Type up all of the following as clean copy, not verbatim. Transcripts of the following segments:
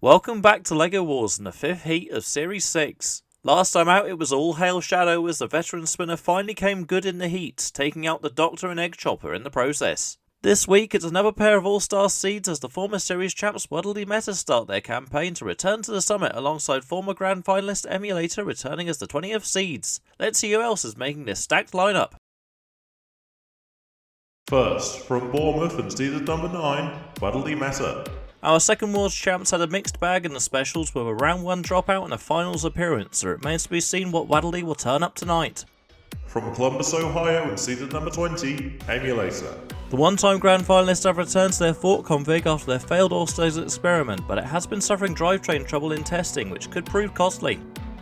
Welcome back to LEGO Wars in the 5th heat of Series 6. Last time out it was all hail Shadow as the veteran spinner finally came good in the heat, taking out the Doctor and Egg Chopper in the process. This week it's another pair of All-Star seeds as the former series champs Meta start their campaign to return to the summit alongside former grand finalist Emulator returning as the 20th seeds. Let's see who else is making this stacked lineup. First, from Bournemouth and seeded number 9, Meta. Our second Wars champs had a mixed bag in the specials with a round 1 dropout and a finals appearance, so it remains to be seen what Waddley will turn up tonight. From Columbus, Ohio and seeded number 20, Emulator. The one-time grand finalists have returned to their Fort config after their failed All-Stars experiment, but it has been suffering drivetrain trouble in testing, which could prove costly.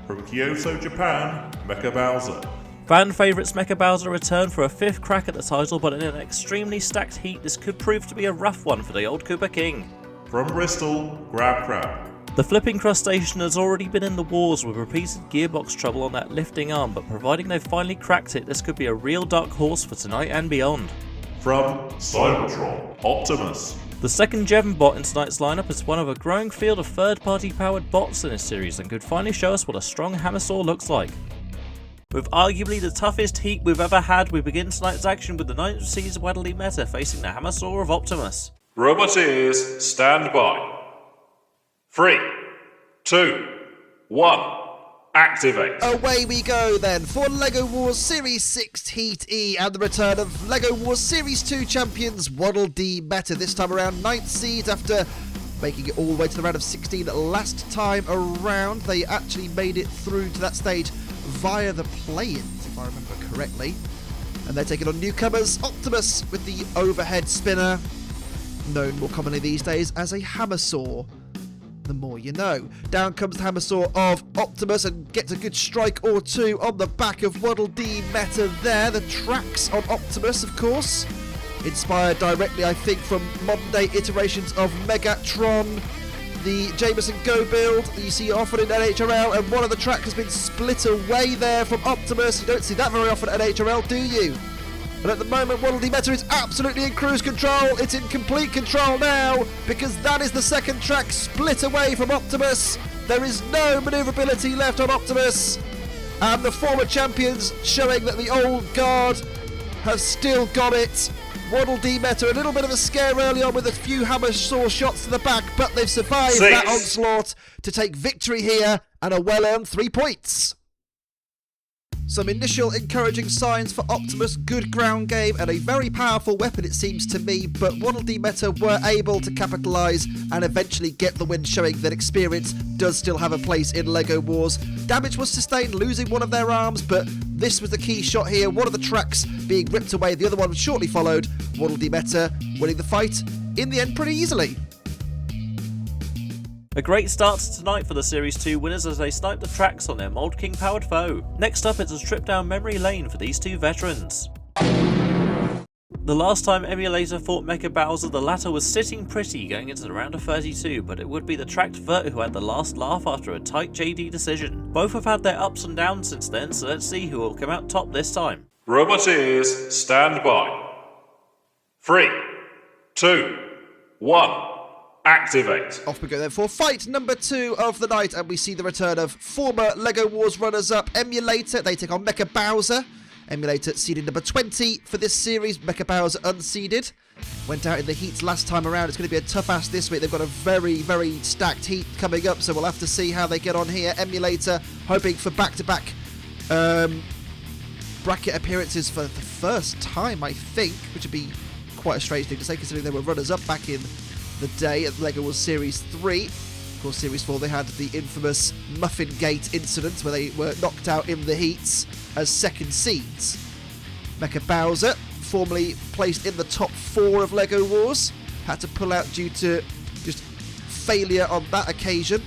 From Kyoto, Japan, Mecha. Fan favourites Mecha Bowser returned for a 5th crack at the title, but in an extremely stacked heat this could prove to be a rough one for the old Koopa King. From Bristol, Crab. The flipping crustacean has already been in the wars with repeated gearbox trouble on that lifting arm, but providing they've finally cracked it, this could be a real dark horse for tonight and beyond. From Cybertron, Optimus. The second Jevon bot in tonight's lineup is one of a growing field of third-party powered bots in this series and could finally show us what a strong Hammersaw looks like. With arguably the toughest heat we've ever had, we begin tonight's action with the 9th seeds Meta facing the Hammersaw of Optimus. Roboteers, stand by. 3, 2, 1, activate. Away we go then for LEGO Wars Series 6 Heat E and the return of LEGO Wars Series 2 champions Meta. This time around 9th seed after making it all the way to the round of 16 last time around. They actually made it through to that stage via the play-ins, if I remember correctly. And they're taking on newcomers Optimus with the overhead spinner, known more commonly these days as a Hammersaw. The more you know. Down comes the Hammersaw of Optimus and gets a good strike or two on the back of Meta there. The tracks on Optimus, of course, inspired directly, I think, from modern-day iterations of Megatron, the Jameson Go build that you see often in NHRL, and one of the tracks has been split away there from Optimus. You don't see that very often at NHRL, do you? But at the moment, Meta is absolutely in cruise control. It's in complete control now, because that is the second track split away from Optimus. There is no manoeuvrability left on Optimus. And the former champions showing that the old guard have still got it. Meta, a little bit of a scare early on with a few Hammersaw shots to the back, but they've survived that onslaught to take victory here and a well-earned 3 points. Some initial encouraging signs for Optimus, good ground game and a very powerful weapon it seems to me, but Meta were able to capitalise and eventually get the win, showing that experience does still have a place in LEGO Wars. Damage was sustained, losing one of their arms, but this was the key shot here, one of the tracks being ripped away, the other one shortly followed, Meta winning the fight in the end pretty easily. A great start to tonight for the Series 2 winners as they snipe the tracks on their Mold King powered foe. Next up it's a trip down memory lane for these two veterans. The last time Emulator fought Mecha Bowser, the latter was sitting pretty going into the round of 32, but it would be the tracked vert who had the last laugh after a tight JD decision. Both have had their ups and downs since then, so let's see who will come out top this time. Roboteers, stand by. 3, 2, 1. Activate. Off we go then for fight number 2 of the night, and we see the return of former LEGO Wars runners-up Emulator. They take on Mecha Bowser. Emulator seeded number 20 for this series, Mecha Bowser unseeded. Went out in the heats last time around. It's going to be a tough ask this week. They've got a very, very stacked heat coming up, so we'll have to see how they get on here. Emulator hoping for back-to-back bracket appearances for the first time, I think, which would be quite a strange thing to say considering they were runners-up back in the day at LEGO Wars Series 3. Of course, Series 4 they had the infamous Muffin Gate incident where they were knocked out in the heats as second seeds. Mecha Bowser, formerly placed in the top 4 of LEGO Wars, had to pull out due to just failure on that occasion.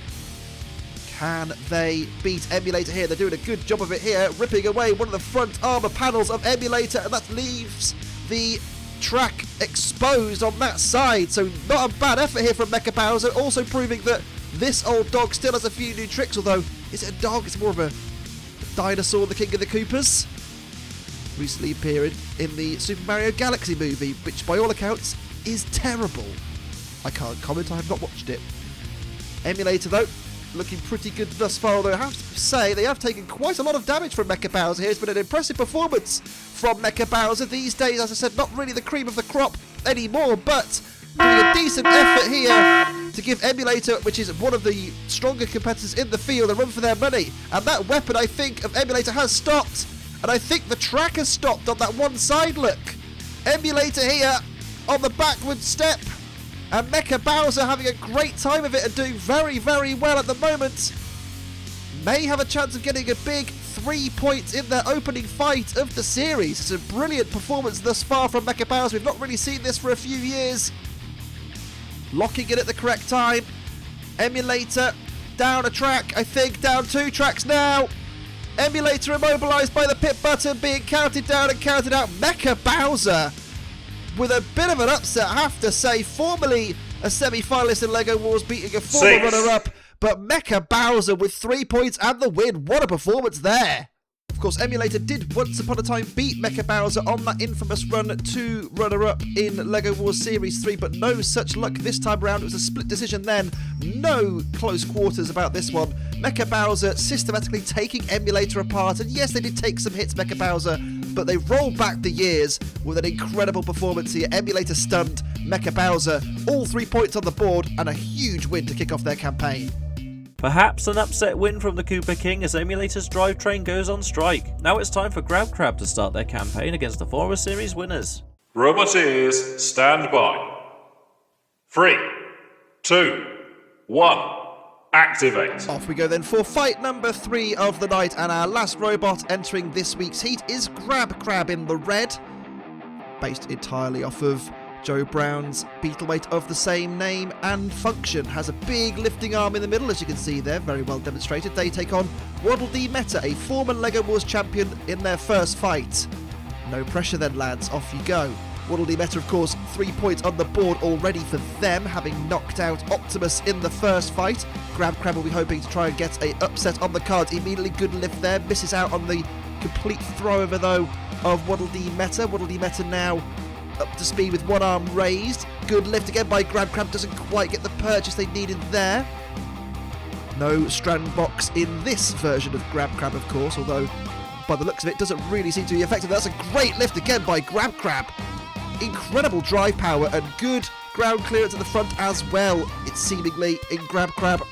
Can they beat Emulator here? They're doing a good job of it here, ripping away one of the front armour panels of Emulator, and that leaves the track exposed on that side, so not a bad effort here from Mecha Bowser, also proving that this old dog still has a few new tricks, although is it a dog? It's more of a dinosaur, the King of the Koopas. Recently appeared in the Super Mario Galaxy movie, which by all accounts is terrible. I can't comment, I have not watched it. Emulator, though, looking pretty good thus far, although I have to say they have taken quite a lot of damage from Mecha Bowser here. It's been an impressive performance from Mecha Bowser. These days, as I said, not really the cream of the crop anymore, but doing a decent effort here to give Emulator, which is one of the stronger competitors in the field, a run for their money. And that weapon, I think, of Emulator has stopped, and I think the track has stopped on that one side look. Emulator here on the backward step, and Mecha Bowser having a great time of it and doing very, very well at the moment. May have a chance of getting a big 3 points in their opening fight of the series. It's a brilliant performance thus far from Mecha Bowser. We've not really seen this for a few years. Locking it at the correct time. Emulator down a track, I think, down 2 tracks now. Emulator immobilised by the pit button, being counted down and counted out. Mecha Bowser with a bit of an upset, I have to say. Formerly a semi-finalist in LEGO Wars, beating a former runner-up. But Mecha Bowser with 3 points and the win. What a performance there. Of course, Emulator did once upon a time beat Mecha Bowser on that infamous run to runner-up in LEGO Wars Series 3, but no such luck this time around. It was a split decision then. No close quarters about this one. Mecha Bowser systematically taking Emulator apart, and yes, they did take some hits, Mecha Bowser, but they rolled back the years with an incredible performance here. Emulator stunned Mecha Bowser, all 3 points on the board, and a huge win to kick off their campaign. Perhaps an upset win from the Koopa King as Emulator's drivetrain goes on strike. Now it's time for Grab Crab to start their campaign against the former series winners. Roboteers, stand by. 3, 2, 1, activate. Off we go then for fight number 3 of the night, and our last robot entering this week's heat is Grab Crab in the red, based entirely off of Joe Brown's Beetleweight of the same name and function. Has a big lifting arm in the middle, as you can see there, very well demonstrated. They take on Waddle Dee Meta, a former LEGO Wars champion, in their first fight. No pressure then, lads, off you go. Waddle Dee Meta, of course, 3 points on the board already for them, having knocked out Optimus in the first fight. Grab Crab will be hoping to try and get a upset on the cards. Immediately good lift there, misses out on the complete throw-over though of Waddle Dee Meta. Waddle Dee Meta now up to speed with one arm raised. Good lift again by Grab Crab, doesn't quite get the purchase they needed there. No strand box in this version of Grab Crab, of course, although by the looks of it doesn't really seem to be effective. That's a great lift again by Grab Crab. Incredible drive power and good ground clearance at the front as well, it's seemingly, in Grab Crab.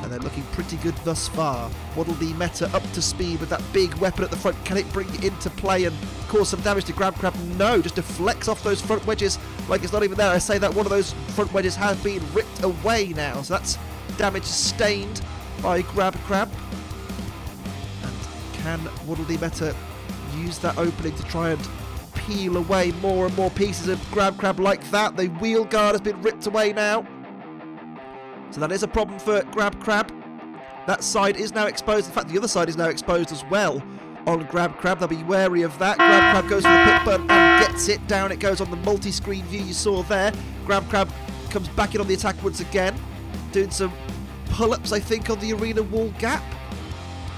And they're looking pretty good thus far. Waddle Dee Meta up to speed with that big weapon at the front. Can it bring it into play and cause some damage to Grab Crab? No, just deflects off those front wedges like it's not even there. I say that one of those front wedges has been ripped away now, so that's damage sustained by Grab Crab. And can Waddle Dee Meta use that opening to try and peel away more and more pieces of Grab Crab like that? The wheel guard has been ripped away now, so that is a problem for Grab Crab. That side is now exposed. In fact, the other side is now exposed as well on Grab Crab. They'll be wary of that. Grab Crab goes for the pit button and gets it. Down it goes on the multi-screen view you saw there. Grab Crab comes back in on the attack once again, doing some pull-ups, I think, on the arena wall gap.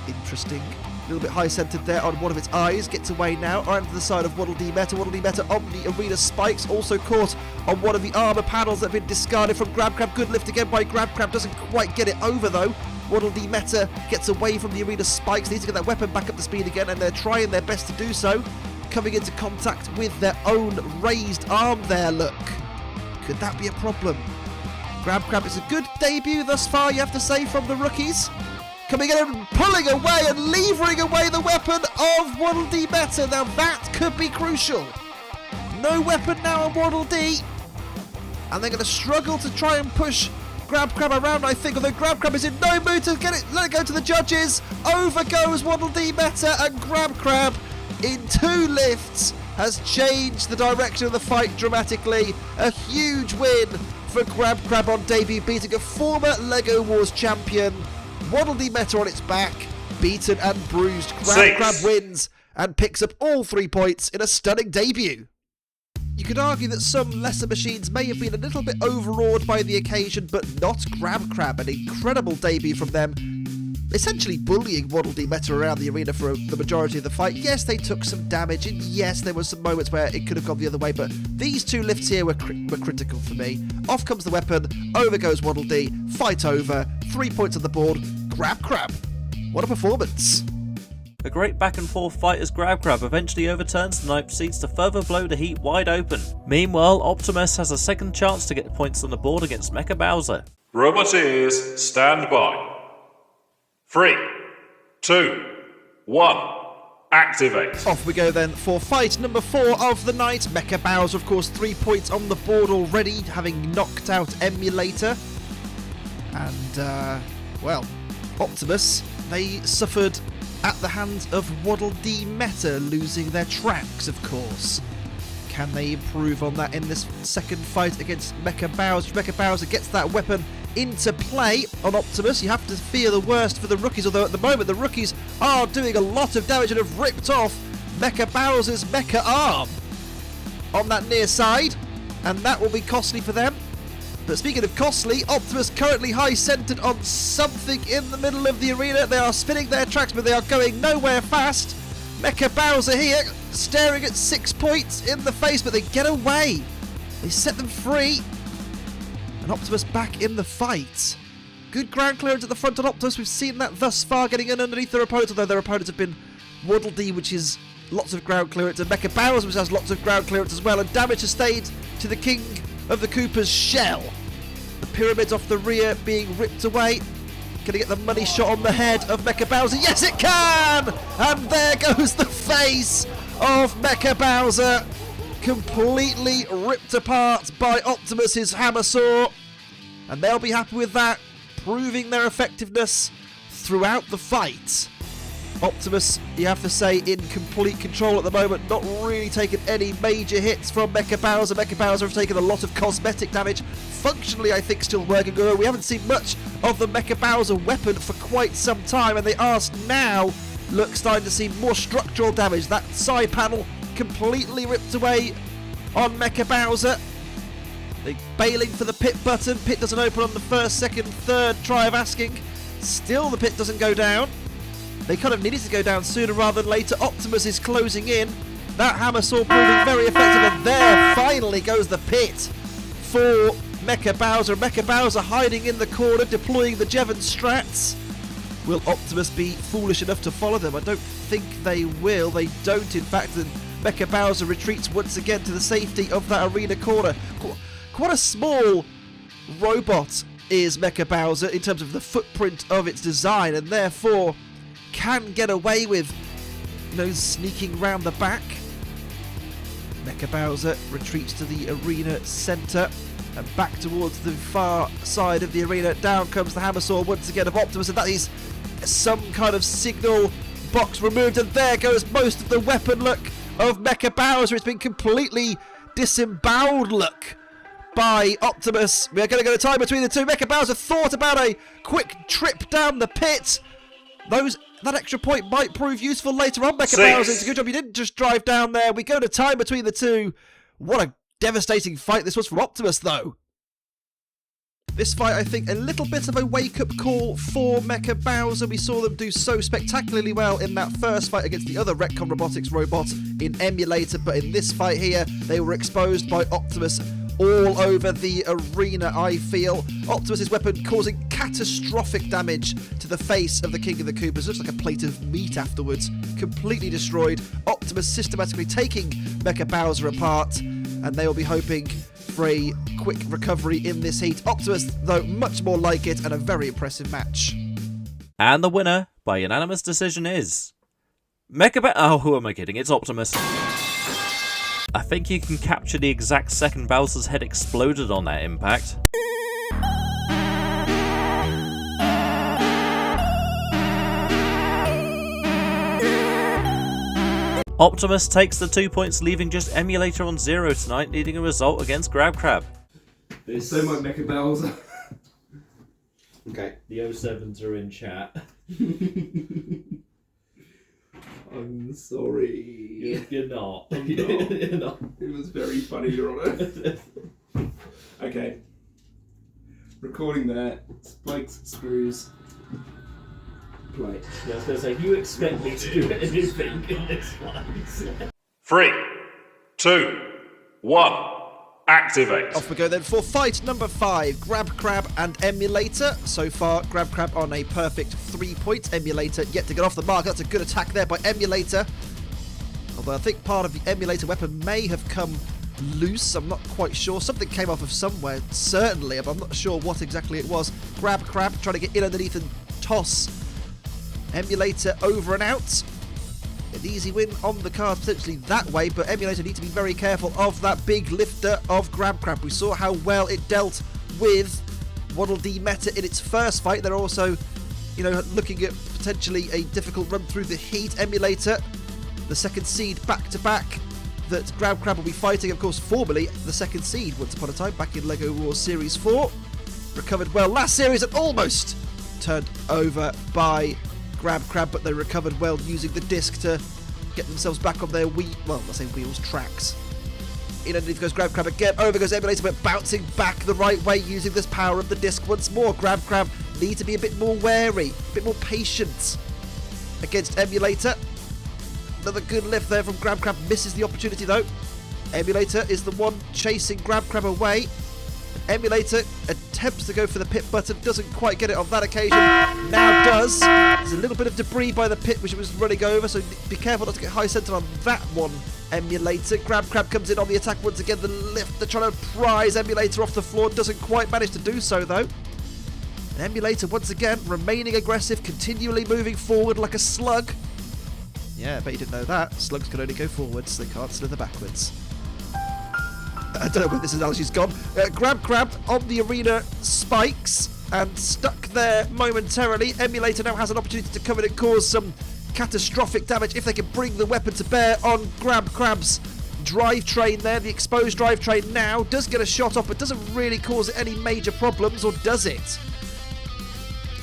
Interesting. A little bit high-centered there on one of its eyes. Gets away now. Around to the side of Waddle Dee Meta. Waddle Dee Meta on the arena spikes. Also caught on one of the armor panels that have been discarded from Grab Crab. Good lift again by Grab Crab. Doesn't quite get it over though. Waddle Dee Meta gets away from the arena spikes. Needs to get that weapon back up to speed again, and they're trying their best to do so. Coming into contact with their own raised arm there, look. Could that be a problem? Grab Crab, it's a good debut thus far, you have to say, from the rookies. Coming in and pulling away and levering away the weapon of Waddle Dee Meta. Now that could be crucial. No weapon now on Waddle Dee. And they're going to struggle to try and push Grab Crab around, I think, although Grab Crab is in no mood to get it. Let it go to the judges. Over goes Waddle Dee Meta, and Grab Crab in 2 lifts has changed the direction of the fight dramatically. A huge win for Grab Crab on debut, beating a former LEGO Wars champion. Waddle Dee Meta on its back, beaten and bruised. Grab Crab wins and picks up all 3 points in a stunning debut. You could argue that some lesser machines may have been a little bit overawed by the occasion, but not Grab Crab. An incredible debut from them. essentially bullying Waddle Dee Meta around the arena for the majority of the fight. Yes, they took some damage, and yes, there were some moments where it could have gone the other way, but these two lifts here were critical for me. Off comes the weapon, over goes Waddle Dee, fight over, 3 points on the board, grab crab. What a performance. A great back and forth fight as Grab Crab eventually overturns the ninth seeds to further blow the heat wide open. Meanwhile, Optimus has a second chance to get points on the board against Mecha Bowser. Roboteers, stand by. 3, 2, 1, activate. Off we go then for fight number 4 of the night. Mecha Bowser, of course, 3 points on the board already, having knocked out Emulator. And, well, Optimus, they suffered at the hands of Waddle Dee Meta, losing their tracks, of course. Can they improve on that in this second fight against Mecha Bowser? Mecha Bowser gets that weapon into play on Optimus. You have to fear the worst for the rookies, although at the moment the rookies are doing a lot of damage and have ripped off Mecha Bowser's Mecha arm on that near side, and that will be costly for them. But speaking of costly, Optimus currently high-centered on something in the middle of the arena. They are spinning their tracks, but they are going nowhere fast. Mecha Bowser here, staring at 6 points in the face, but they get away. They set them free. And Optimus back in the fight. Good ground clearance at the front on Optimus. We've seen that thus far, getting in underneath their opponents, although their opponents have been Waddle Dee, which is lots of ground clearance, and Mecha Bowser, which has lots of ground clearance as well, and damage has stayed to the King of the Koopa's shell. The pyramids off the rear being ripped away. Can he get the money shot on the head of Mecha Bowser? Yes, it can! And there goes the face of Mecha Bowser, completely ripped apart by Optimus's hammer saw. And they'll be happy with that, proving their effectiveness throughout the fight. Optimus, you have to say, in complete control at the moment, not really taking any major hits from Mecha Bowser. Mecha Bowser have taken a lot of cosmetic damage. Functionally, I think, still working good. We haven't seen much of the Mecha Bowser weapon for quite some time, and they are now starting to see more structural damage. That side panel completely ripped away on Mecha Bowser. They're bailing for the pit button. Pit doesn't open on the first, second, third try of asking. Still, the pit doesn't go down. They kind of needed to go down sooner rather than later. Optimus is closing in. That hammer saw proving very effective, and there finally goes the pit for Mecha Bowser. Mecha Bowser hiding in the corner, deploying the Jevon strats. Will Optimus be foolish enough to follow them? I don't think they will. They don't, in fact, and Mecha Bowser retreats once again to the safety of that arena corner. Quite a small robot is Mecha Bowser in terms of the footprint of its design, and therefore can get away with, sneaking round the back. Mecha Bowser retreats to the arena centre and back towards the far side of the arena. Down comes the hammer saw once again of Optimus, and that is some kind of signal box removed, and there goes most of the weapon look of Mecha Bowser. It's been completely disemboweled look by Optimus. We're going to go to time between the two. Mecha Bowser thought about a quick trip down the pit. That extra point might prove useful later on. Mecha Bowser, it's a good job you didn't just drive down there. We go to time between the two. What a devastating fight this was for Optimus, though. This fight, I think, a little bit of a wake-up call for Mecha Bowser. We saw them do so spectacularly well in that first fight against the other Retcon Robotics robot in Emulator, but in this fight here, they were exposed by Optimus all over the arena, I feel. Optimus's weapon causing catastrophic damage to the face of the King of the Koopas. Looks like a plate of meat afterwards. Completely destroyed. Optimus systematically taking Mecha Bowser apart, and they will be hoping for a quick recovery in this heat. Optimus, though, much more like it, and a very impressive match. And the winner, by unanimous decision, is Oh, who am I kidding? It's Optimus. I think you can capture the exact second Bowser's head exploded on that impact. Optimus takes the 2 points, leaving just Emulator on 0 tonight, needing a result against Grab Crab. So much Mecha Bowser. Okay. The 07s are in chat. I'm sorry. You're not. I'm not. You're not. It was very funny, Your Honour. Okay. Recording there. Spikes, screws. Right. Yeah, I was going to say, you expect me to do anything in this one. 3, 2, 1, activate. Off we go then for fight number 5, Grab Crab and Emulator. So far, Grab Crab on a perfect 3 points. Emulator yet to get off the mark. That's a good attack there by Emulator. Although I think part of the Emulator weapon may have come loose. I'm not quite sure. Something came off of somewhere, certainly, but I'm not sure what exactly it was. Grab Crab trying to get in underneath and toss Emulator over and out. An easy win on the card potentially that way, but Emulator need to be very careful of that big lifter of Grab Crab. We saw how well it dealt with Waddle Dee Meta in its first fight. They're also, looking at potentially a difficult run through the heat. Emulator, the second seed back-to-back that Grab Crab will be fighting, of course, formerly the second seed once upon a time back in LEGO Wars Series 4. Recovered well last series and almost turned over by Grab Crab, but they recovered well using the disc to get themselves back on their wheels, tracks. In underneath goes Grab Crab again, over goes Emulator, but bouncing back the right way using this power of the disc once more. Grab Crab need to be a bit more wary, a bit more patient against Emulator. Another good lift there from Grab Crab, misses the opportunity though. Emulator is the one chasing Grab Crab away. Emulator attempts to go for the pit button, doesn't quite get it on that occasion, now does. There's a little bit of debris by the pit which it was running over, so be careful not to get high centre on that one, Emulator. Grab Crab comes in on the attack once again, the lift, they're trying to prise Emulator off the floor, doesn't quite manage to do so though. Emulator once again remaining aggressive, continually moving forward like a slug. Yeah, I bet you didn't know that. Slugs can only go forwards, they can't slither backwards. I don't know where this analogy's gone. Grab Crab on the arena spikes and stuck there momentarily. Emulator now has an opportunity to come in and cause some catastrophic damage if they can bring the weapon to bear on Grab Crab's drivetrain there. The exposed drivetrain now does get a shot off, but doesn't really cause it any major problems, or does it?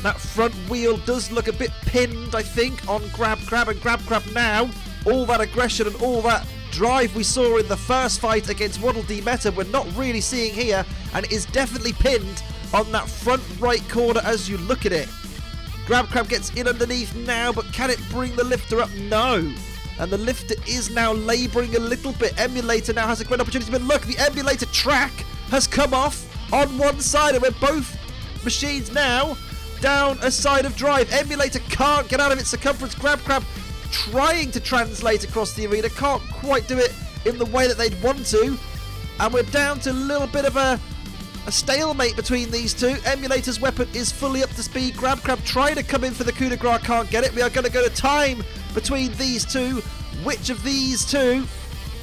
That front wheel does look a bit pinned, I think, on Grab Crab, and Grab Crab now, all that aggression and all that drive we saw in the first fight against Waddle Dee Meta we're not really seeing here, and is definitely pinned on that front right corner as you look at it. Grab Crab gets in underneath now, but can it bring the lifter up? No. And the lifter is now labouring a little bit. Emulator now has a great opportunity, but look, the Emulator track has come off on one side, and we're both machines now down a side of drive. Emulator can't get out of its circumference. Grab Crab trying to translate across the arena, can't quite do it in the way that they'd want to, and we're down to a little bit of a stalemate between these two. Emulator's weapon is fully up to speed. Grab Crab trying to come in for the coup de grace, can't get it. We are going to go to time between these two. Which of these two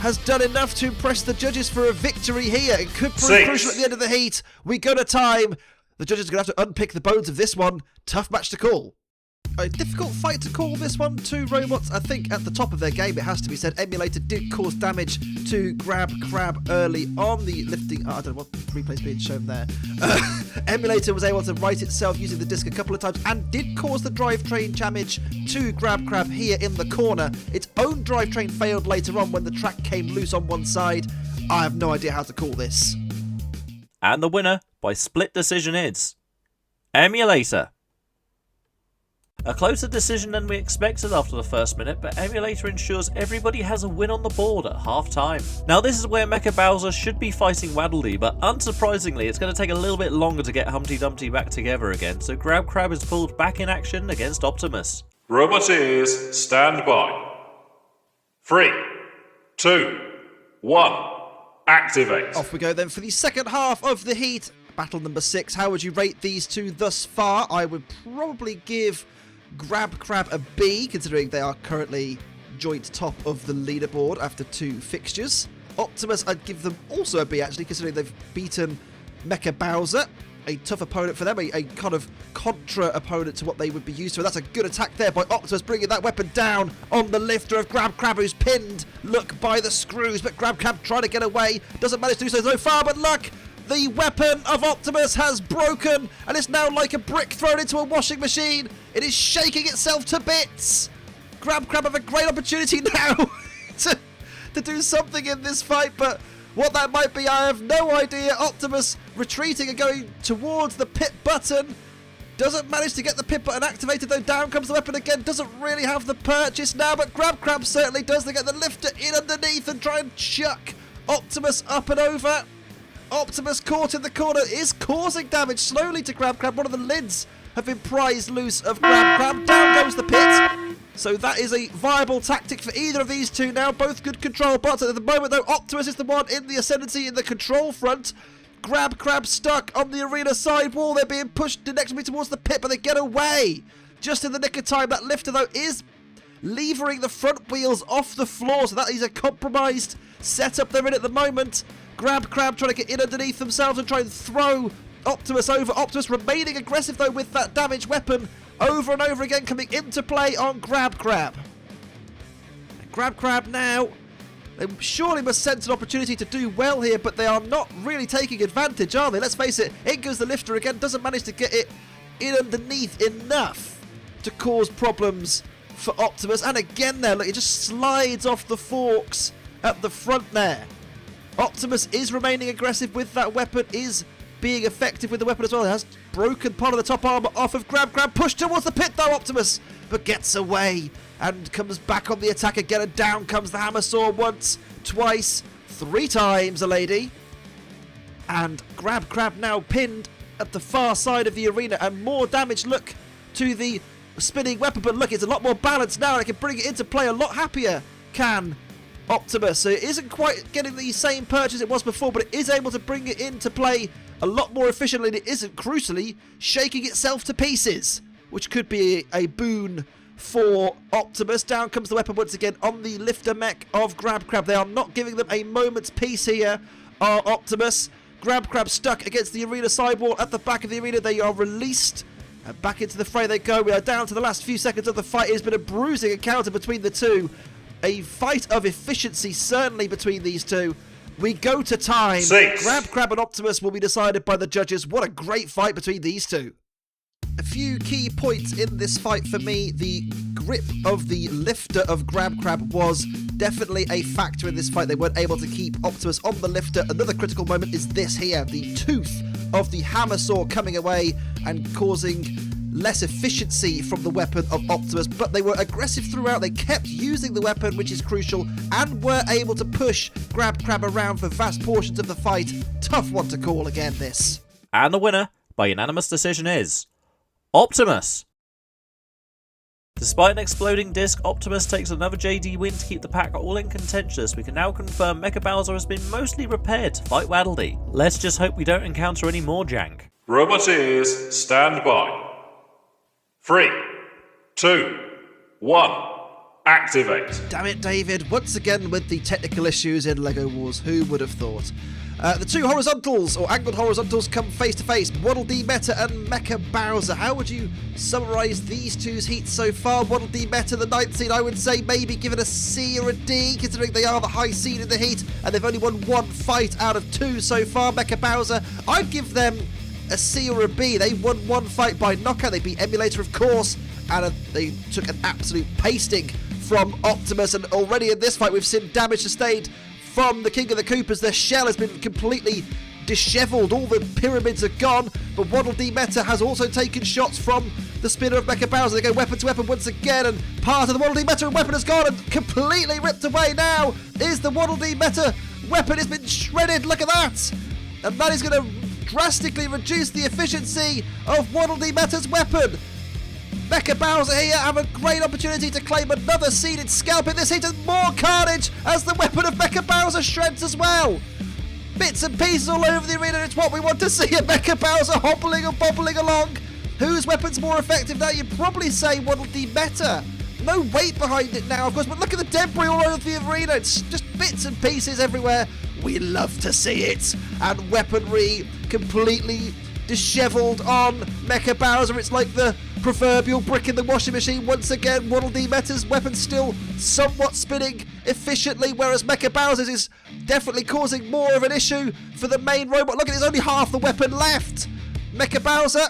has done enough to impress the judges for a victory here? It could prove crucial at the end of the heat. We go to time. The judges are going to have to unpick the bones of this one. Tough match to call. A difficult fight to call this one. Two robots, I think, at the top of their game, it has to be said. Emulator did cause damage to Grab Crab early on the lifting. I don't know what replay's being shown there. Emulator was able to right itself using the disc a couple of times and did cause the drivetrain damage to Grab Crab here in the corner. Its own drivetrain failed later on when the track came loose on one side. I have no idea how to call this. And the winner by split decision is Emulator. A closer decision than we expected after the first minute, but Emulator ensures everybody has a win on the board at half time. Now this is where Mecha Bowser should be fighting Waddle Dee, but unsurprisingly it's going to take a little bit longer to get Humpty Dumpty back together again, so Grab Crab is pulled back in action against Optimus. Roboteers, stand by. 3, 2, 1, activate. Off we go then for the second half of the heat. Battle number 6. How would you rate these two thus far? I would probably give Grab Crab a B, considering they are currently joint top of the leaderboard after 2 fixtures. Optimus, I'd give them also a B, actually, considering they've beaten Mecha Bowser, a tough opponent for them, a kind of contra opponent to what they would be used to. That's a good attack there by Optimus, bringing that weapon down on the lifter of Grab Crab, who's pinned, look, by the screws, but Grab Crab trying to get away, doesn't manage to do so far, but look! The weapon of Optimus has broken, and it's now like a brick thrown into a washing machine. It is shaking itself to bits. Grab Crab have a great opportunity now to do something in this fight, but what that might be, I have no idea. Optimus retreating and going towards the pit button. Doesn't manage to get the pit button activated though. Down comes the weapon again. Doesn't really have the purchase now, but Crab certainly does. They get the lifter in underneath and try and chuck Optimus up and over. Optimus caught in the corner is causing damage slowly to Crab. One of the lids have been prized loose of Crab. Down goes the pit. So that is a viable tactic for either of these two now. Both good control bots. At the moment though, Optimus is the one in the ascendancy in the control front. Crab stuck on the arena side wall. They're being pushed inexorably towards the pit, but they get away. Just in the nick of time. That lifter though is levering the front wheels off the floor. So that is a compromised setup they're in at the moment. Crab trying to get in underneath themselves and try and throw Optimus over. Optimus remaining aggressive though with that damaged weapon over and over again coming into play on Crab. Crab now. They surely must sense an opportunity to do well here, but they are not really taking advantage, are they? Let's face it, in goes the lifter again, doesn't manage to get it in underneath enough to cause problems for Optimus. And again there, look, it just slides off the forks at the front there. Optimus is remaining aggressive with that weapon, is being effective with the weapon as well. It has broken part of the top armor off of Crab. Pushed towards the pit though, Optimus, but gets away and comes back on the attack again, and down comes the hammer saw once, twice, 3 times, a lady. And Crab now pinned at the far side of the arena, and more damage, look, to the spinning weapon, but look, it's a lot more balanced now, and it can bring it into play a lot happier, can Optimus. So it isn't quite getting the same purchase it was before, but it is able to bring it into play a lot more efficiently, and it isn't, crucially, shaking itself to pieces, which could be a boon for Optimus. Down comes the weapon once again on the lifter mech of Crab. They are not giving them a moment's peace here, are Optimus. Crab stuck against the arena sidewall at the back of the arena. They are released, and back into the fray they go. We are down to the last few seconds of the fight. It has been a bruising encounter between the two. A fight of efficiency, certainly, between these two. We go to time. 6. Crab and Optimus will be decided by the judges. What a great fight between these two. A few key points in this fight for me. The grip of the lifter of Crab was definitely a factor in this fight. They weren't able to keep Optimus on the lifter. Another critical moment is this here. The tooth of the hammer saw coming away and causing less efficiency from the weapon of Optimus, but they were aggressive throughout. They kept using the weapon, which is crucial, and were able to push Crab around for vast portions of the fight. Tough one to call again, this. And the winner, by unanimous decision, is Optimus. Despite an exploding disc, Optimus takes another JD win to keep the pack all in contention. As we can now confirm Mecha Bowser has been mostly repaired to fight Waddle Dee. Let's just hope we don't encounter any more jank. Roboteers, stand by. 3, 2, 1, activate. Damn it, David. Once again with the technical issues in LEGO Wars. Who would have thought? The two horizontals, or angled horizontals, come face to face. Waddle Dee Meta and Mecha Bowser. How would you summarise these two's heats so far? Waddle Dee Meta, the 9th seed, I would say maybe give it a C or a D, considering they are the high seed in the heat, and they've only won 1 fight out of 2 so far. Mecha Bowser, I'd give them a C or a B. They won 1 fight by knockout. They beat Emulator, of course, and they took an absolute pasting from Optimus, and already in this fight we've seen damage sustained from the King of the Koopas. Their shell has been completely dishevelled, all the pyramids are gone, but Waddle Dee Meta has also taken shots from the spinner of Mecha Bowser. They go weapon to weapon once again, and part of the Waddle Dee Meta weapon has gone and completely ripped away. Now is the Waddle Dee Meta weapon has been shredded. Look at that, and that is going to drastically reduce the efficiency of Waddle Dee Meta's weapon. Mecha Bowser here have a great opportunity to claim another seeded scalp in this heat, and more carnage as the weapon of Mecha Bowser shreds as well. Bits and pieces all over the arena. It's what we want to see, a Mecha Bowser hobbling and bobbling along. Whose weapon's more effective now? You'd probably say Waddle Dee Meta. No weight behind it now, of course, but look at the debris all over the arena. It's just bits and pieces everywhere. We love to see it. And weaponry completely dishevelled on Mecha Bowser. It's like the proverbial brick in the washing machine once again. Waddle Dee Meta's weapon still somewhat spinning efficiently, whereas Mecha Bowser's is definitely causing more of an issue for the main robot. Look at it, there's only half the weapon left. Mecha Bowser,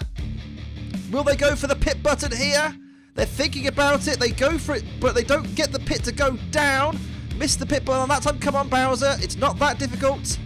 will they go for the pit button here? They're thinking about it, they go for it, but they don't get the pit to go down. Miss the pit button on that time. Come on, Bowser, it's not that difficult.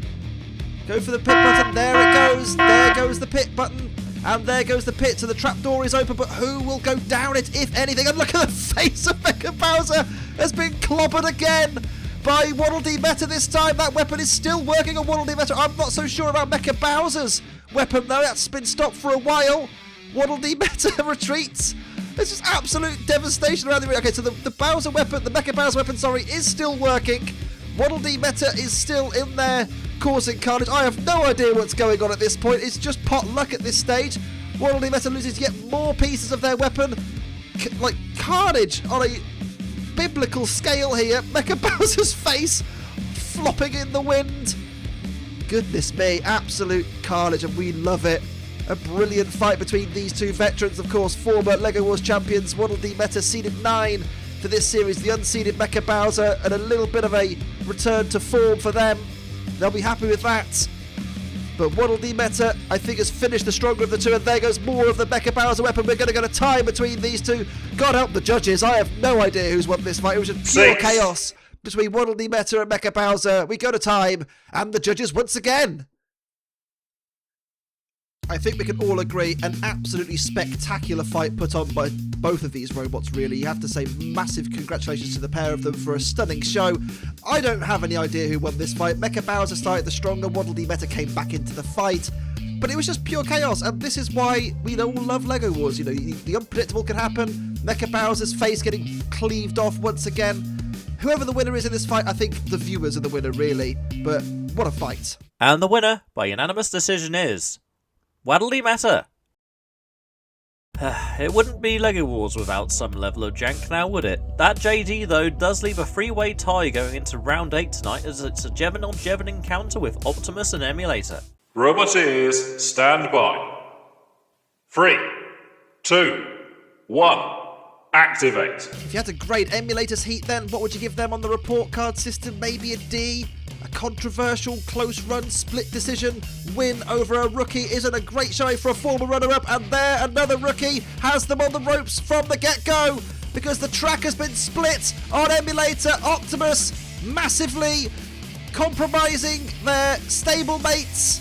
Go for the pit button, there it goes. There goes the pit button. And there goes the pit, so the trapdoor is open, but who will go down it, if anything? And look at the face of Mecha Bowser has been clobbered again by Waddle Dee Meta this time. That weapon is still working on Waddle Dee Meta. I'm not so sure about Mecha Bowser's weapon, though. That's been stopped for a while. Waddle Dee Meta retreats. It's just absolute devastation around the ring. Okay, so the Bowser weapon, the Mecha Bowser weapon, sorry, is still working. Waddle Dee Meta is still in there causing carnage. I have no idea what's going on at this point. It's just pot luck at this stage. Waddle Dee Meta loses yet more pieces of their weapon. Like carnage on a biblical scale here. Mecha Bowser's face flopping in the wind. Goodness me, absolute carnage, and we love it. A brilliant fight between these two veterans, of course, former LEGO Wars champions. Waddle Dee Meta seeded 9 for this series, the unseeded Mecha Bowser, and a little bit of a return to form for them. They'll be happy with that. But Waddle Dee Meta, I think, has finished the stronger of the two, and there goes more of the Mecha Bowser weapon. We're going to get a tie between these two. God help the judges. I have no idea who's won this fight. It was just pure chaos between Waddle Dee Meta and Mecha Bowser. We go to time, and the judges once again. I think we can all agree an absolutely spectacular fight put on by both of these robots, really. You have to say massive congratulations to the pair of them for a stunning show. I don't have any idea who won this fight. Mecha Bowser started the stronger, Waddle Dee Meta came back into the fight. But it was just pure chaos, and this is why we all love LEGO Wars. You know, the unpredictable can happen. Mecha Bowser's face getting cleaved off once again. Whoever the winner is in this fight, I think the viewers are the winner, really. But what a fight. And the winner, by unanimous decision, is Waddle Dee Meta. It wouldn't be LEGO Wars without some level of jank now, would it? That JD, though, does leave a 3-way tie going into round 8 tonight, as it's a Jevon on Jevon encounter with Optimus and Emulator. Roboteers, stand by. 3, 2, 1, activate. If you had to grade Emulator's heat then, what would you give them on the report card system? Maybe a D? A controversial, close run, split decision win over a rookie isn't a great showing for a former runner-up, and there another rookie has them on the ropes from the get-go because the track has been split on Emulator. Optimus massively compromising their stablemates'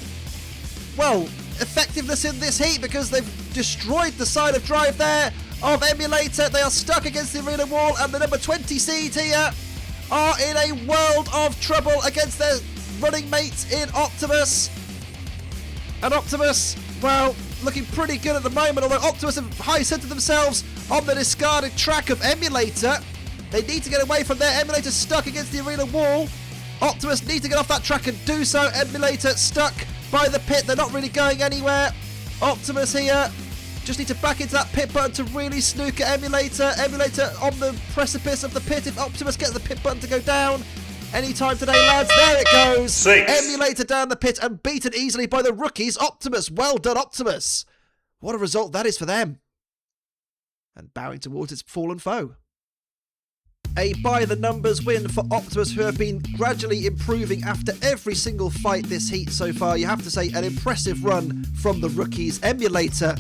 effectiveness in this heat because they've destroyed the side of drive there of Emulator. They are stuck against the arena wall, and the number 20 seed here are in a world of trouble against their running mates in Optimus. And Optimus, looking pretty good at the moment, although Optimus have high-centered themselves on the discarded track of Emulator. They need to get away from there. Emulator stuck against the arena wall. Optimus need to get off that track and do so. Emulator stuck by the pit. They're not really going anywhere. Optimus here just need to back into that pit button to really snook at Emulator. Emulator on the precipice of the pit. If Optimus gets the pit button to go down anytime today, lads, there it goes. 6. Emulator down the pit and beaten easily by the rookies. Optimus, well done, Optimus. What a result that is for them. And bowing towards its fallen foe. A by-the-numbers win for Optimus, who have been gradually improving after every single fight this heat so far. You have to say an impressive run from the rookies. Emulator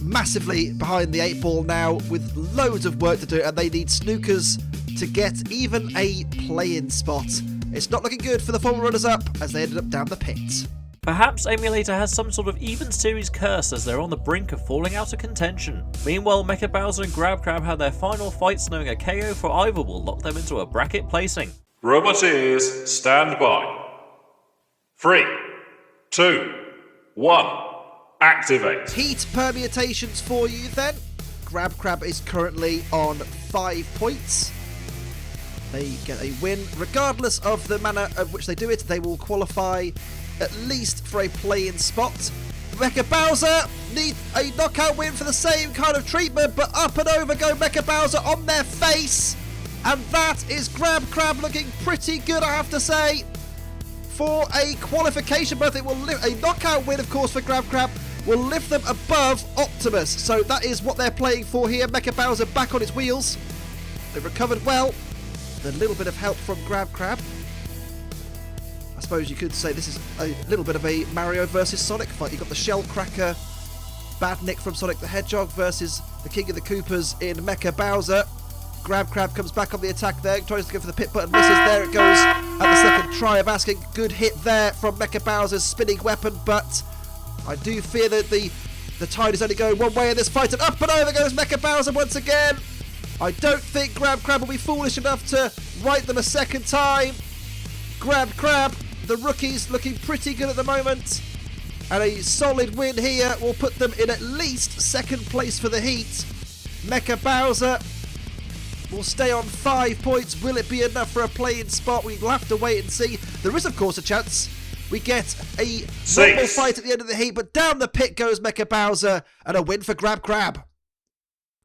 massively behind the 8 ball now with loads of work to do, and they need snookers to get even a play-in spot. It's not looking good for the former runners-up as they ended up down the pit. Perhaps Emulator has some sort of even series curse as they're on the brink of falling out of contention. Meanwhile, Mecha Bowser and Grab Crab had their final fights, knowing a KO for either will lock them into a bracket placing. Roboteers, stand by. 3, 2, 1, activate. Heat permutations for you then. Grab Crab is currently on 5 points. They get a win. Regardless of the manner of which they do it, they will qualify at least for a play-in spot. Mecha Bowser need a knockout win for the same kind of treatment, but up and over go Mecha Bowser on their face. And that is Grab Crab looking pretty good, I have to say, for a qualification berth. It will lift a knockout win, of course, for Grab Crab will lift them above Optimus. So that is what they're playing for here. Mecha Bowser back on his wheels. They've recovered well. A little bit of help from Grab Crab. I suppose you could say this is a little bit of a Mario versus Sonic fight. You've got the Shell Cracker, Badnik from Sonic the Hedgehog versus the King of the Koopas in Mecha Bowser. Grab Crab comes back on the attack there, tries to go for the pit button, misses. There it goes at the second try of asking. Good hit there from Mecha Bowser's spinning weapon, but I do fear that the the tide is only going one way in this fight, and up and over goes Mecha Bowser once again. I don't think Grab Crab will be foolish enough to right them a second time. Grab Crab, the rookies, looking pretty good at the moment. And a solid win here will put them in at least second place for the heat. Mecha Bowser will stay on 5 points. Will it be enough for a play-in spot? We will have to wait and see. There is, of course, a chance we get a normal fight at the end of the heat, but down the pit goes Mecha Bowser, and a win for Grab Crab.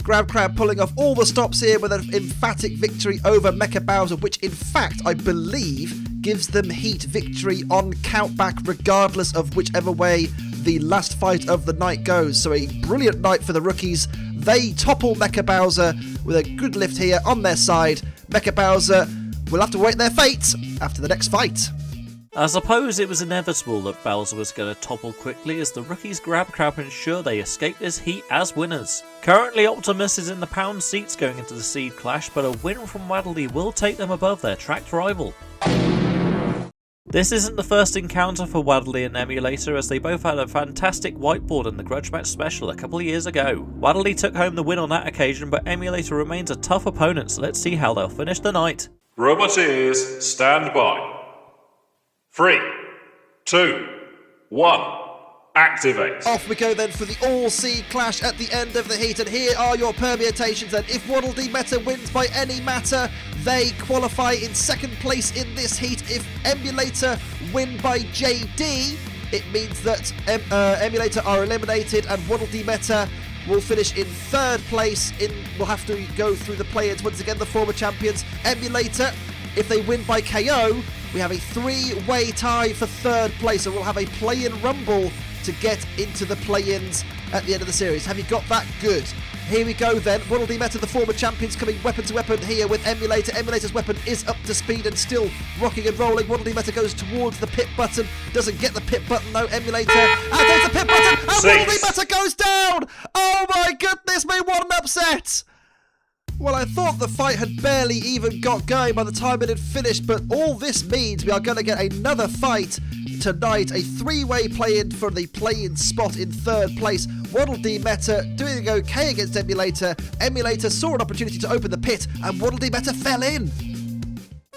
Grab Crab pulling off all the stops here with an emphatic victory over Mecha Bowser, which in fact I believe gives them heat victory on countback regardless of whichever way the last fight of the night goes. So a brilliant night for the rookies. They topple Mecha Bowser with a good lift here on their side. Mecha Bowser will have to wait their fate after the next fight. I suppose it was inevitable that Bowser was going to topple quickly as the rookies Grab Crab ensure they escape this heat as winners. Currently Optimus is in the pound seats going into the seed clash, but a win from Waddle Dee will take them above their tracked rival. This isn't the first encounter for Waddle Dee and Emulator, as they both had a fantastic whiteboard in the Grudge Match special a couple of years ago. Waddle Dee took home the win on that occasion, but Emulator remains a tough opponent, so let's see how they'll finish the night. Roboteers, stand by. 3, 2, 1, activate. Off we go then for the all-seed clash at the end of the heat, and here are your permutations. And if Waddle Dee Meta wins by any matter, they qualify in second place in this heat. If Emulator win by JD, it means that Emulator are eliminated, and Waddle Dee Meta will finish in third place. We'll have to go through the play-ins once again, the former champions. Emulator, if they win by KO, we have a 3-way tie for third place, so we'll have a play-in rumble to get into the play-ins at the end of the series. Have you got that? Good. Here we go then. Waddle Dee Meta, the former champions, coming weapon to weapon here with Emulator. Emulator's weapon is up to speed and still rocking and rolling. Waddle Dee Meta goes towards the pit button. Doesn't get the pit button though. Emulator activates the pit button, and Waddle Dee Meta goes down! Oh my goodness me, what an upset! Well, I thought the fight had barely even got going by the time it had finished, but all this means we are going to get another fight tonight. A 3-way play-in for the play-in spot in third place. Waddle Dee Meta doing okay against Emulator. Emulator saw an opportunity to open the pit, and Waddle Dee Meta fell in.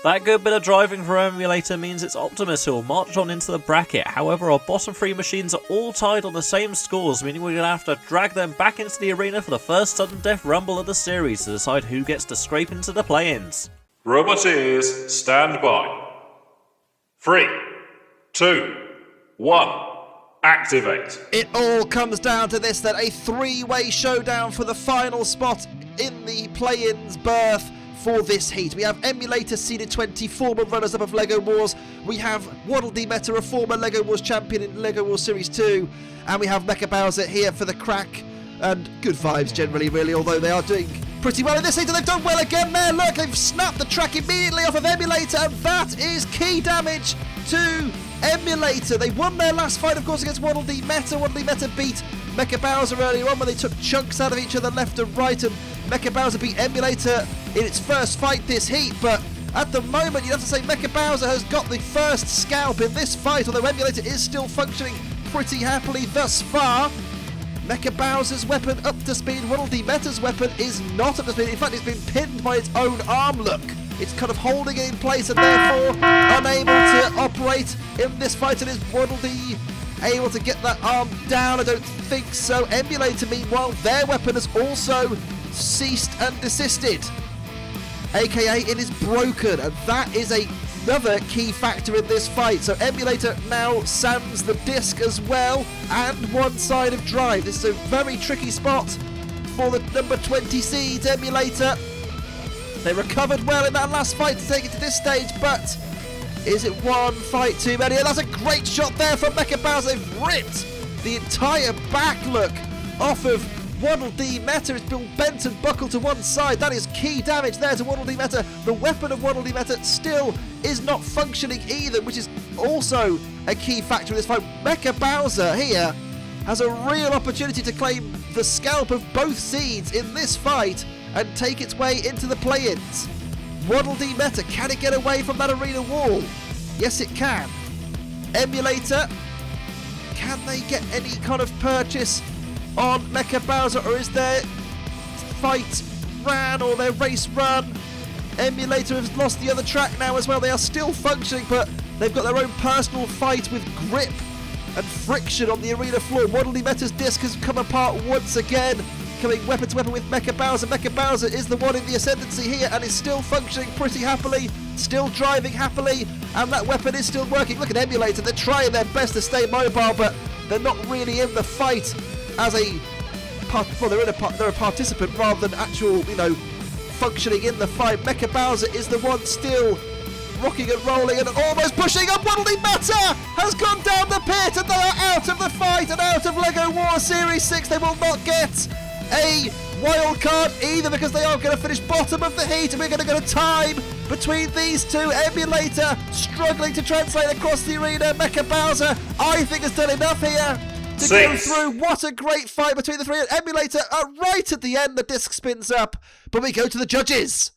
That good bit of driving for Emulator means it's Optimus who will march on into the bracket. However, our bottom 3 machines are all tied on the same scores, meaning we're going to have to drag them back into the arena for the first sudden death rumble of the series to decide who gets to scrape into the play-ins. Roboteers, stand by. 3, 2, 1, activate. It all comes down to this then, a 3-way showdown for the final spot in the play-ins berth for this heat. We have Emulator seeded 20, former runners-up of LEGO Wars. We have Waddle Dee Meta, a former LEGO Wars champion in LEGO Wars Series 2. And we have Mecha Bowser here for the crack. And good vibes generally, really, although they are doing pretty well in this heat. And they've done well again there. Look, they've snapped the track immediately off of Emulator, and that is key damage to Emulator. They won their last fight, of course, against Waddle Dee Meta. Waddle Dee Meta beat Mecha Bowser earlier on when they took chunks out of each other left and right, and Mecha Bowser beat Emulator in its first fight this heat, but at the moment you'd have to say Mecha Bowser has got the first scalp in this fight, although Emulator is still functioning pretty happily thus far. Mecha Bowser's weapon up to speed. Waddle Dee Meta's weapon is not up to speed. In fact, it's been pinned by its own arm, look. It's kind of holding it in place and therefore unable to operate in this fight. And is Waddle Dee able to get that arm down? I don't think so. Emulator, meanwhile, their weapon has also ceased and desisted, aka it is broken, and that is another key factor in this fight. So Emulator now sands the disc as well, and one side of drive. This is a very tricky spot for the number 20 seeds. Emulator, they recovered well in that last fight to take it to this stage, but is it one fight too many? And that's a great shot there from Mecha Bowser. They've ripped the entire back look off of Waddle Dee Meta. It's been bent and buckled to one side. That is key damage there to Waddle Dee Meta. The weapon of Waddle Dee Meta still is not functioning either, which is also a key factor in this fight. Mecha Bowser here has a real opportunity to claim the scalp of both seeds in this fight and take its way into the play-ins. Waddle Dee Meta, can it get away from that arena wall? Yes, it can. Emulator, can they get any kind of purchase on Mecha Bowser, or is their fight ran or their race run? Emulator has lost the other track now as well. They are still functioning, but they've got their own personal fight with grip and friction on the arena floor. Waddle Dee Meta's disc has come apart once again, coming weapon to weapon with Mecha Bowser. Mecha Bowser is the one in the ascendancy here and is still functioning pretty happily, still driving happily, and that weapon is still working. Look at Emulator, they're trying their best to stay mobile, but they're not really in the fight as a they're a participant rather than actual, functioning in the fight. Mecha Bowser is the one still rocking and rolling and almost pushing up. Waddle Dee Meta has gone down the pit and they are out of the fight and out of LEGO Wars Series 6. They will not get a wild card either because they are going to finish bottom of the heat, and we're going to get a time between these two. Emulator struggling to translate across the arena. Mecha Bowser, I think, has done enough here to go through. What a great fight between the three. Emulator, right at the end, the disc spins up, but we go to the judges.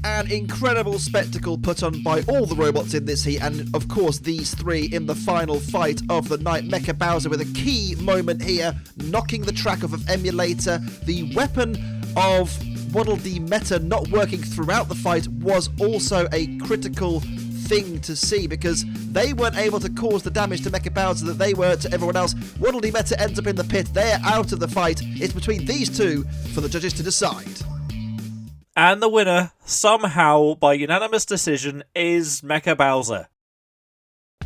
An incredible spectacle put on by all the robots in this heat, and of course these three in the final fight of the night. Mecha Bowser with a key moment here, knocking the track off of Emulator. The weapon of Waddle Dee Meta not working throughout the fight was also a critical thing to see because they weren't able to cause the damage to Mecha Bowser that they were to everyone else. Waddle Dee Meta ends up in the pit. They're out of the fight. It's between these two for the judges to decide. And the winner, somehow by unanimous decision, is Mecha Bowser.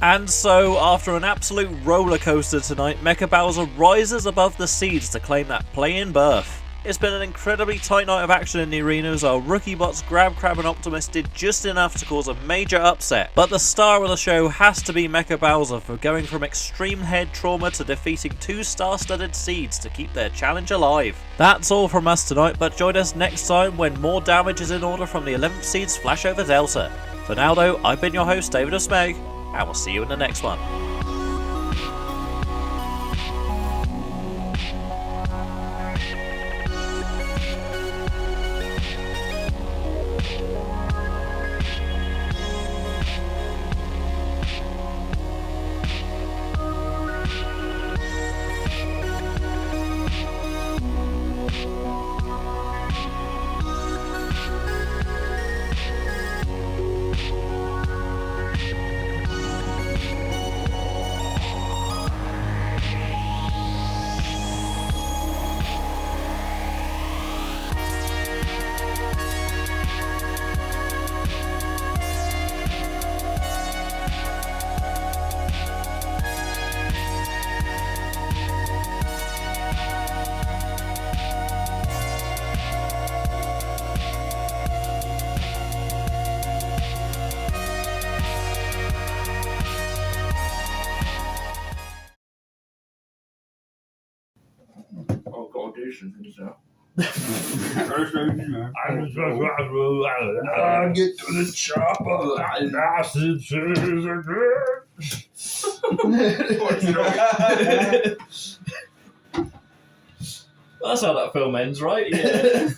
And so, after an absolute roller coaster tonight, Mecha Bowser rises above the seeds to claim that play-in berth. It's been an incredibly tight night of action in the arena as our rookie bots Grab, Crab and Optimus did just enough to cause a major upset. But the star of the show has to be Mecha Bowser for going from extreme head trauma to defeating two star-studded seeds to keep their challenge alive. That's all from us tonight, but join us next time when more damage is in order from the 11th seeds flash over Delta. For now though, I've been your host David of Smeg, and we'll see you in the next one. Oh, got audition and stuff. Get to the chopper. That's how that film ends, right? Yeah.